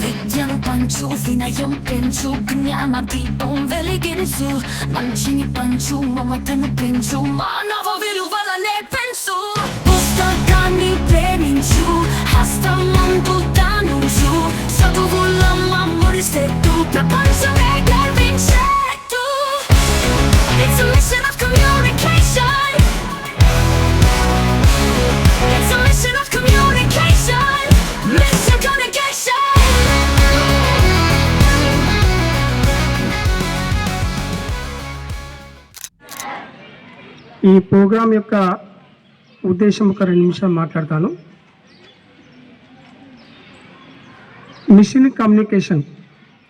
విద్యను పంచు వినయం పెంచు జ్ఞాన దీపం వెలిగించు మంచిని పంచు మమతను పెంచు మానవ విలువలనే పెంచు పుస్తకాన్ని ప్రేమించు హస్తం ముందు దానుంచు చదువుల ముడిసెట్టు ప్రపంచమే గర్వించేట్టు It's a mission of communication. It's a mission of communication. Mission communication. ఈ ప్రోగ్రాం యొక్క ఉద్దేశం ఒక 2 నిమిషాలు మాట్లాడతాను. మిషన్ కమ్యూనికేషన్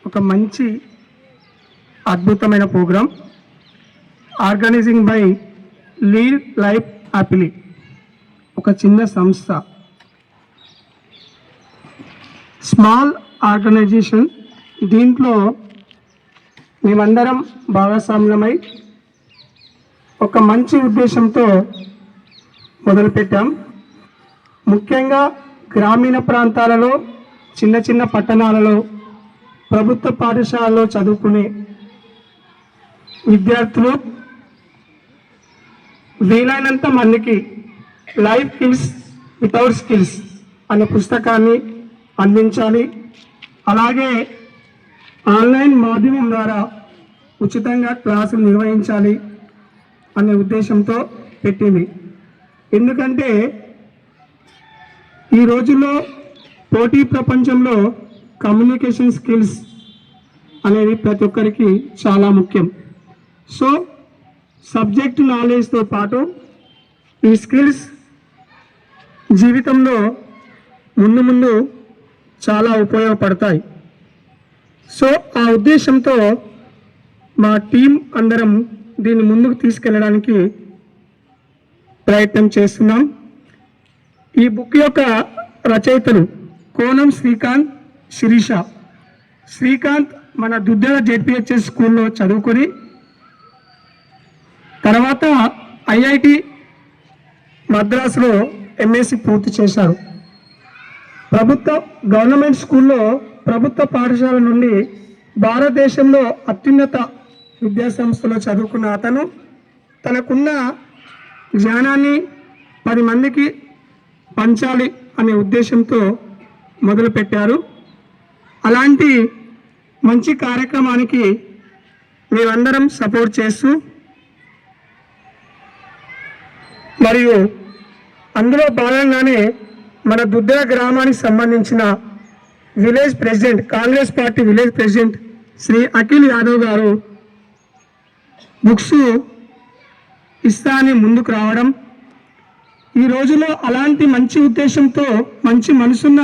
ఒక మంచి అద్భుతమైన program organizing by lead life happily ఒక చిన్న సంస్థ, స్మాల్ ఆర్గనైజేషన్. దీంట్లో మేమందరం భాగస్వామ్యమై ఒక మంచి ఉద్దేశంతో మొదలుపెట్టాం. ముఖ్యంగా గ్రామీణ ప్రాంతాలలో, చిన్న చిన్న పట్టణాలలో, ప్రభుత్వ పాఠశాలలో చదువుకునే విద్యార్థులు వీలైనంత మందికి లైఫ్ స్కిల్స్ వితౌట్ స్కిల్స్ అనే పుస్తకాన్ని అందించాలి. అలాగే ఆన్లైన్ మాధ్యమం ద్వారా ఉచితంగా క్లాసులు నిర్వహించాలి అనే ఉద్దేశంతో పెట్టింది. ఎందుకంటే ఈ రోజుల్లో పోటీ ప్రపంచంలో కమ్యూనికేషన్ స్కిల్స్ అనేది ప్రతి ఒక్కరికి చాలా ముఖ్యం. సో సబ్జెక్ట్ నాలెడ్జ్తో పాటు ఈ స్కిల్స్ జీవితంలో ముందు చాలా ఉపయోగపడతాయి. సో ఆ ఉద్దేశంతో మా టీం అందరం దీన్ని ముందుకు తీసుకెళ్ళడానికి ప్రయత్నం చేస్తున్నాం. ఈ బుక్ యొక్క రచయితలు కోనం శ్రీకాంత్, శిరీష. శ్రీకాంత్ మన దుద్దెల జెడ్పిహెచ్ఎస్ స్కూల్లో చదువుకొని తర్వాత ఐఐటి మద్రాసులో ఎంఎస్సి పూర్తి చేశారు. గవర్నమెంట్ స్కూల్లో ప్రభుత్వ పాఠశాల నుండి భారతదేశంలో అత్యున్నత విద్యా సంస్థలో చదువుకున్న అతను తనకున్న జ్ఞానాన్ని 10 మందికి పంచాలి అనే ఉద్దేశంతో మొదలుపెట్టారు. అలాంటి మంచి కార్యక్రమానికి మేమందరం సపోర్ట్ చేస్తూ మరియు అందులో భాగంగానే మన దుద్దెల గ్రామానికి సంబంధించిన village president, Congress party village president Shri Akhil Yadav గారు బుక్స్ ఇస్తా అని ముందుకు రావడం, ఈ రోజులో అలాంటి మంచి ఉద్దేశంతో మంచి మనసున్న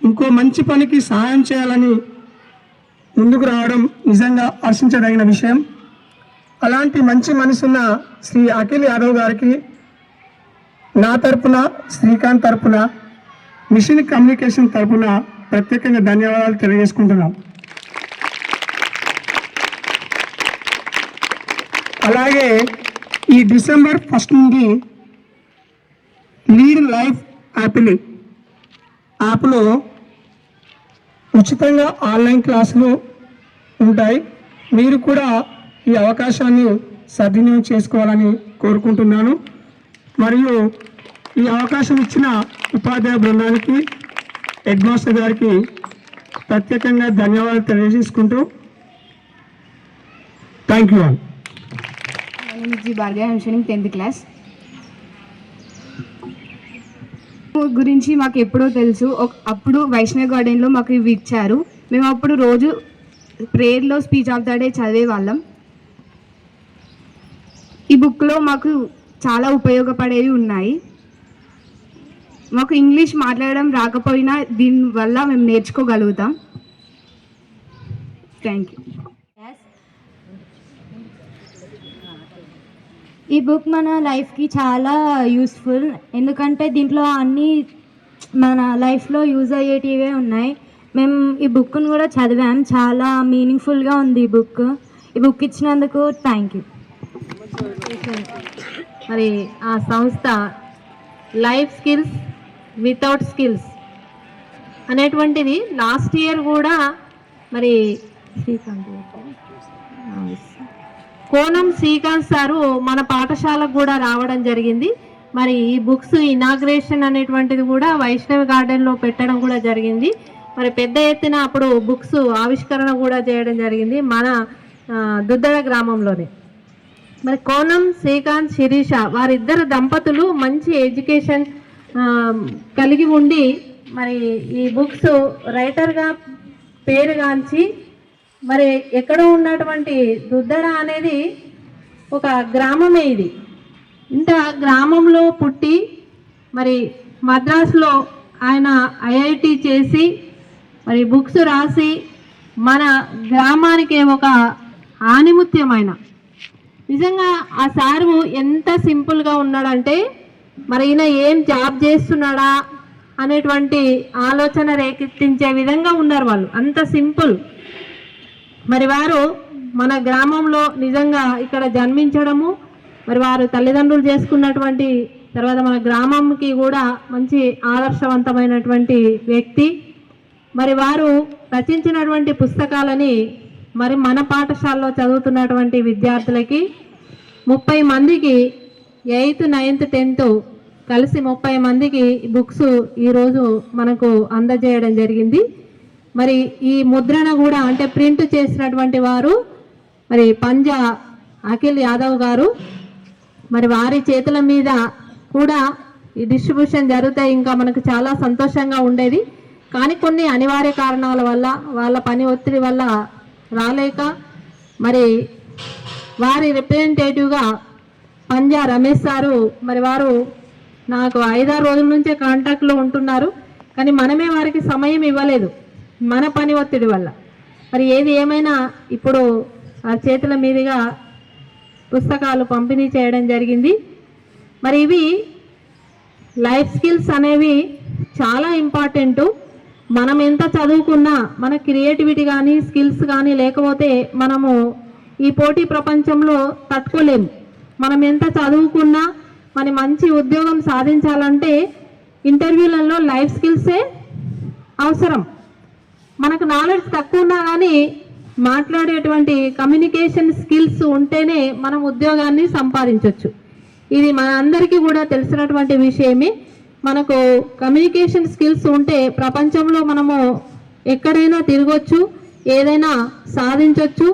ఇంకో మంచి పనికి సహాయం చేయాలని ముందుకు రావడం నిజంగా హర్షించదగిన విషయం. అలాంటి మంచి మనసున్న శ్రీ అఖిల్ యాదవ్ గారికి నా తరపున, శ్రీకాంత్ తరపున, మిషన్ కమ్యూనికేషన్ తరపున ప్రత్యేకంగా ధన్యవాదాలు తెలియజేసుకుంటున్నాం. అలాగే ఈ డిసెంబర్ 1 నుండి లీడ్ లైఫ్ హ్యాపీలీ యాప్లో ఉచితంగా ఆన్లైన్ క్లాసులు ఉంటాయి. మీరు కూడా ఈ అవకాశాన్ని సద్వినియోగం చేసుకోవాలని కోరుకుంటున్నాను. మరియు ఈ అవకాశం ఇచ్చిన ఉపాధ్యాయ బృందానికి, హెడ్ మాస్టర్ గారికి ప్రత్యేకంగా ధన్యవాదాలు తెలియజేసుకుంటూ thank you all. Bhargavi, 10th class గురించి మాకు ఎప్పుడో తెలుసు. అప్పుడు వైష్ణవ్ గార్డెన్లో మాకు ఇవి ఇచ్చారు. మేము అప్పుడు రోజు ప్రేయర్లో స్పీచ్ ఆఫ్ ద డే చదివే వాళ్ళం. ఈ బుక్లో మాకు చాలా ఉపయోగపడేవి ఉన్నాయి. మాకు ఇంగ్లీష్ మాట్లాడడం రాకపోయినా దీనివల్ల మేము నేర్చుకోగలుగుతాం. Thank you. ఈ బుక్ మన లైఫ్కి చాలా యూస్ఫుల్. ఎందుకంటే దీంట్లో అన్నీ మన లైఫ్లో యూజ్ అయ్యేటివే ఉన్నాయి. మేము ఈ బుక్ను కూడా చదివాం. చాలా మీనింగ్ఫుల్గా ఉంది ఈ బుక్ ఇచ్చినందుకు థ్యాంక్ యూ. మరి ఆ సంస్థ లైఫ్ స్కిల్స్ వితౌట్ స్కిల్స్ అనేటువంటిది లాస్ట్ ఇయర్ కూడా మరి కోనం శ్రీకాంత్ సారు మన పాఠశాలకు కూడా రావడం జరిగింది. మరి ఈ బుక్స్ ఇనాగ్రేషన్ అనేటువంటిది కూడా వైష్ణవి గార్డెన్లో పెట్టడం కూడా జరిగింది. మరి పెద్ద ఎత్తున అప్పుడు బుక్స్ ఆవిష్కరణ కూడా చేయడం జరిగింది మన దుద్దడ గ్రామంలోనే. మరి కోనం శ్రీకాంత్ శిరీష వారిద్దరు దంపతులు మంచి ఎడ్యుకేషన్ కలిగి ఉండి మరి ఈ బుక్స్ రైటర్గా పేరుగాంచి మరి ఎక్కడో ఉన్నటువంటి దుద్దడ అనేది ఒక గ్రామమే. ఇది ఇంత గ్రామంలో పుట్టి మరి మద్రాసులో ఆయన ఐఐటి చేసి మరి బుక్స్ రాసి మన గ్రామానికి ఒక ఆణిముత్యమైన నిజంగా ఆ సారు ఎంత సింపుల్గా ఉన్నాడంటే మరి ఈయన ఏం జాబ్ చేస్తున్నాడా అనేటువంటి ఆలోచన రేకెత్తించే విధంగా ఉన్నారు వాళ్ళు, అంత సింపుల్. మరి వారు మన గ్రామంలో నిజంగా ఇక్కడ జన్మించడము, మరి వారు తల్లిదండ్రులు చేసుకున్నటువంటి తర్వాత మన గ్రామంకి కూడా మంచి ఆదర్శవంతమైనటువంటి వ్యక్తి. మరి వారు రచించినటువంటి పుస్తకాలని మరి మన పాఠశాలలో చదువుతున్నటువంటి విద్యార్థులకి 30 మందికి 8th 9th 10th కలిసి 30 మందికి బుక్స్ ఈరోజు మనకు అందజేయడం జరిగింది. మరి ఈ ముద్రణ కూడా అంటే ప్రింట్ చేసినటువంటి వారు మరి పంజా అఖిల్ యాదవ్ గారు. మరి వారి చేతుల మీద కూడా ఈ డిస్ట్రిబ్యూషన్ జరుగుతాయి. ఇంకా మనకు చాలా సంతోషంగా ఉండేది, కానీ కొన్ని అనివార్య కారణాల వల్ల వాళ్ళ పని ఒత్తిడి వల్ల రాలేక మరి వారి రిప్రజెంటేటివ్గా పంజా రమేష్ సారు మరి వారు నాకు 5-6 రోజుల నుంచే కాంటాక్ట్లో ఉంటున్నారు, కానీ మనమే వారికి సమయం ఇవ్వలేదు మన పని ఒత్తిడి వల్ల. మరి ఏది ఏమైనా ఇప్పుడు ఆ చేతుల మీదుగా పుస్తకాలు పంపిణీ చేయడం జరిగింది. మరి ఇవి లైఫ్ స్కిల్స్ అనేవి చాలా ఇంపార్టెంటు. మనం ఎంత చదువుకున్నా మన క్రియేటివిటీ కానీ స్కిల్స్ కానీ లేకపోతే మనము ఈ పోటీ ప్రపంచంలో తట్టుకోలేము. మనం ఎంత చదువుకున్నా మన మంచి ఉద్యోగం సాధించాలంటే ఇంటర్వ్యూలలో లైఫ్ స్కిల్సే అవసరం. మనకు నాలెడ్జ్ తక్కువ ఉన్నా కానీ మాట్లాడేటువంటి కమ్యూనికేషన్ స్కిల్స్ ఉంటేనే మనం ఉద్యోగాన్ని సంపాదించవచ్చు. ఇది మన అందరికీ కూడా తెలిసినటువంటి విషయమే. మనకు కమ్యూనికేషన్ స్కిల్స్ ఉంటే ప్రపంచంలో మనము ఎక్కడైనా తిరగొచ్చు, ఏదైనా సాధించవచ్చు.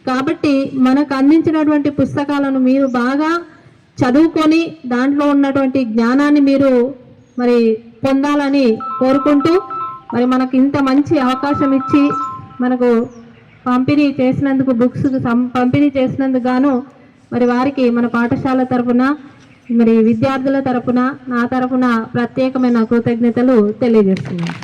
కాబట్టి మనకు అందించినటువంటి పుస్తకాలను మీరు బాగా చదువుకొని దాంట్లో ఉన్నటువంటి జ్ఞానాన్ని మీరు మరి పొందాలని కోరుకుంటూ మరి మనకు ఇంత మంచి అవకాశం ఇచ్చి మనకు పంపిణీ చేసినందుకు బుక్స్ పంపిణీ చేసినందుకు గాను మరి వారికి మన పాఠశాల తరఫున మరి విద్యార్థుల తరఫున నా తరఫున ప్రత్యేకమైన కృతజ్ఞతలు తెలియజేస్తున్నాను.